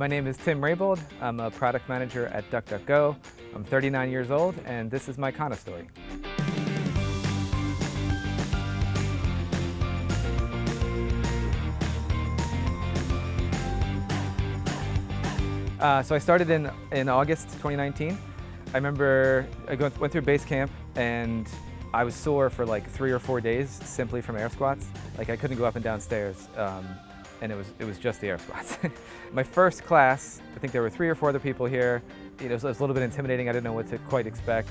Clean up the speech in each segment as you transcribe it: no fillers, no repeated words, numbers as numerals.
My name is Tim Raybold. I'm a product manager at DuckDuckGo. I'm 39 years old, and this is my Kanna story. So I started in August 2019. I remember I went through base camp, and I was sore for like 3 or 4 days simply from air squats. Like I couldn't go up and down stairs. And it was just the air squats. My first class, I think there were 3 or 4 other people here. It was a little bit intimidating. I didn't know what to quite expect.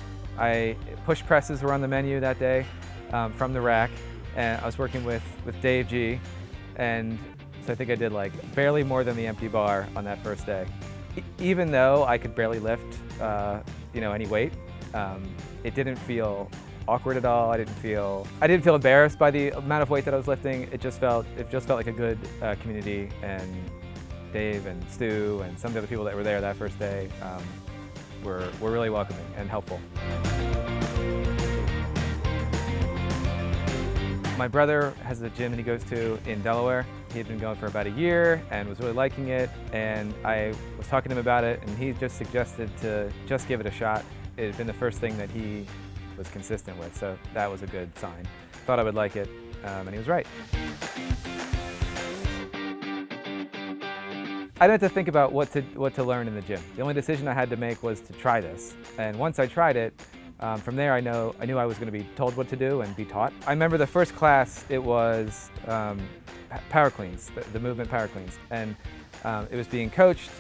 Push presses were on the menu that day from the rack, and I was working with Dave G. And so I think I did like barely more than the empty bar on that first day. Even though I could barely lift, any weight, it didn't feel awkward at all. I didn't feel embarrassed by the amount of weight that I was lifting. It just felt like a good community, and Dave and Stu and some of the other people that were there that first day were really welcoming and helpful. My brother has a gym that he goes to in Delaware. He had been going for about a year and was really liking it, and I was talking to him about it, and he just suggested to just give it a shot. It had been the first thing that he was consistent with, so that was a good sign. Thought I would like it, and he was right. I didn't have to think about what to learn in the gym. The only decision I had to make was to try this, and once I tried it, from there I knew I was going to be told what to do and be taught. I remember the first class, it was power cleans, the movement power cleans, and it was being coached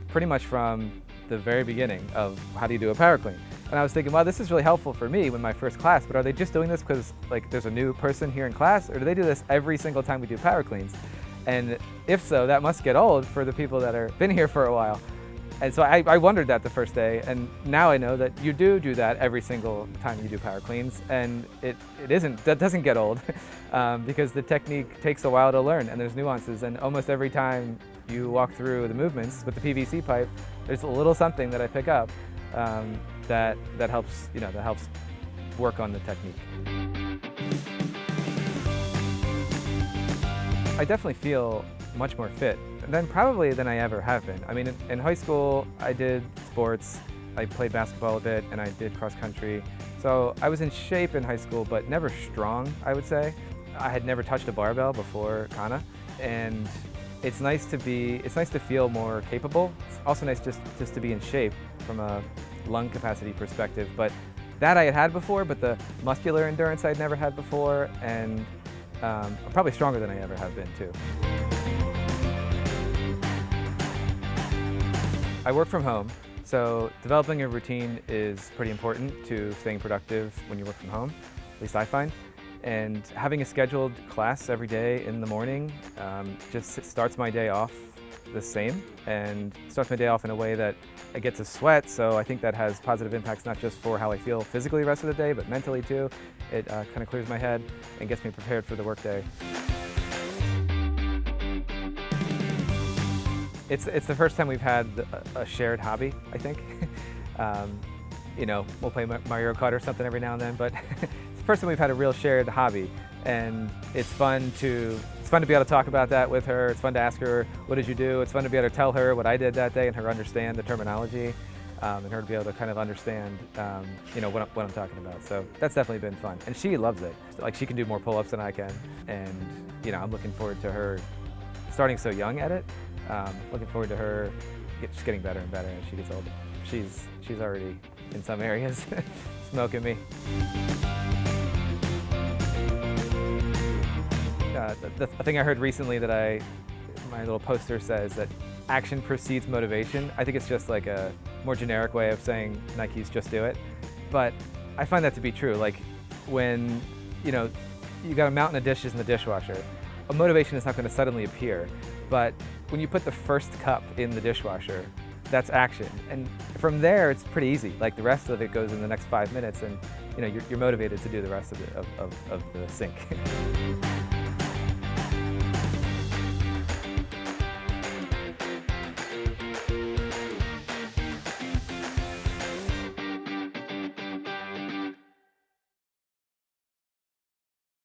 pretty much from the very beginning of how do you do a power clean. And I was thinking, wow, this is really helpful for me when my first class, but are they just doing this because like there's a new person here in class, or do they do this every single time we do power cleans? And if so, that must get old for the people that are been here for a while. And so I wondered that the first day, and now I know that you do that every single time you do power cleans, and that doesn't get old because the technique takes a while to learn, and there's nuances, and almost every time you walk through the movements with the PVC pipe, there's a little something that I pick up that helps work on the technique. I definitely feel much more fit than I ever have been. I mean, in high school, I did sports. I played basketball a bit, and I did cross country. So I was in shape in high school, but never strong, I would say. I had never touched a barbell before Kanna, and it's nice to feel more capable. It's also nice just to be in shape from a lung capacity perspective. But that I had before, but the muscular endurance I'd never had before, and I'm probably stronger than I ever have been too. I work from home, so developing a routine is pretty important to staying productive when you work from home, at least I find. And having a scheduled class every day in the morning just starts my day off the same, and starts my day off in a way that I get to sweat, so I think that has positive impacts not just for how I feel physically the rest of the day, but mentally too. It kind of clears my head and gets me prepared for the workday. It's the first time we've had a shared hobby, I think. We'll play Mario Kart or something every now and then, but it's the first time we've had a real shared hobby, and it's fun to be able to talk about that with her. It's fun to ask her, what did you do? It's fun to be able to tell her what I did that day and her understand the terminology, and her to be able to kind of understand what I'm talking about. So that's definitely been fun, and she loves it. Like, she can do more pull-ups than I can, and I'm looking forward to her starting so young at it. Looking forward to her just getting better and better as she gets older. She's already in some areas smoking me. The thing I heard recently that my little poster says that action precedes motivation. I think it's just like a more generic way of saying Nike's just do it. But I find that to be true. Like when, you got a mountain of dishes in the dishwasher, a motivation is not going to suddenly appear. But when you put the first cup in the dishwasher, that's action. And from there, it's pretty easy. Like the rest of it goes in the next 5 minutes, and you're motivated to do the rest of the sink.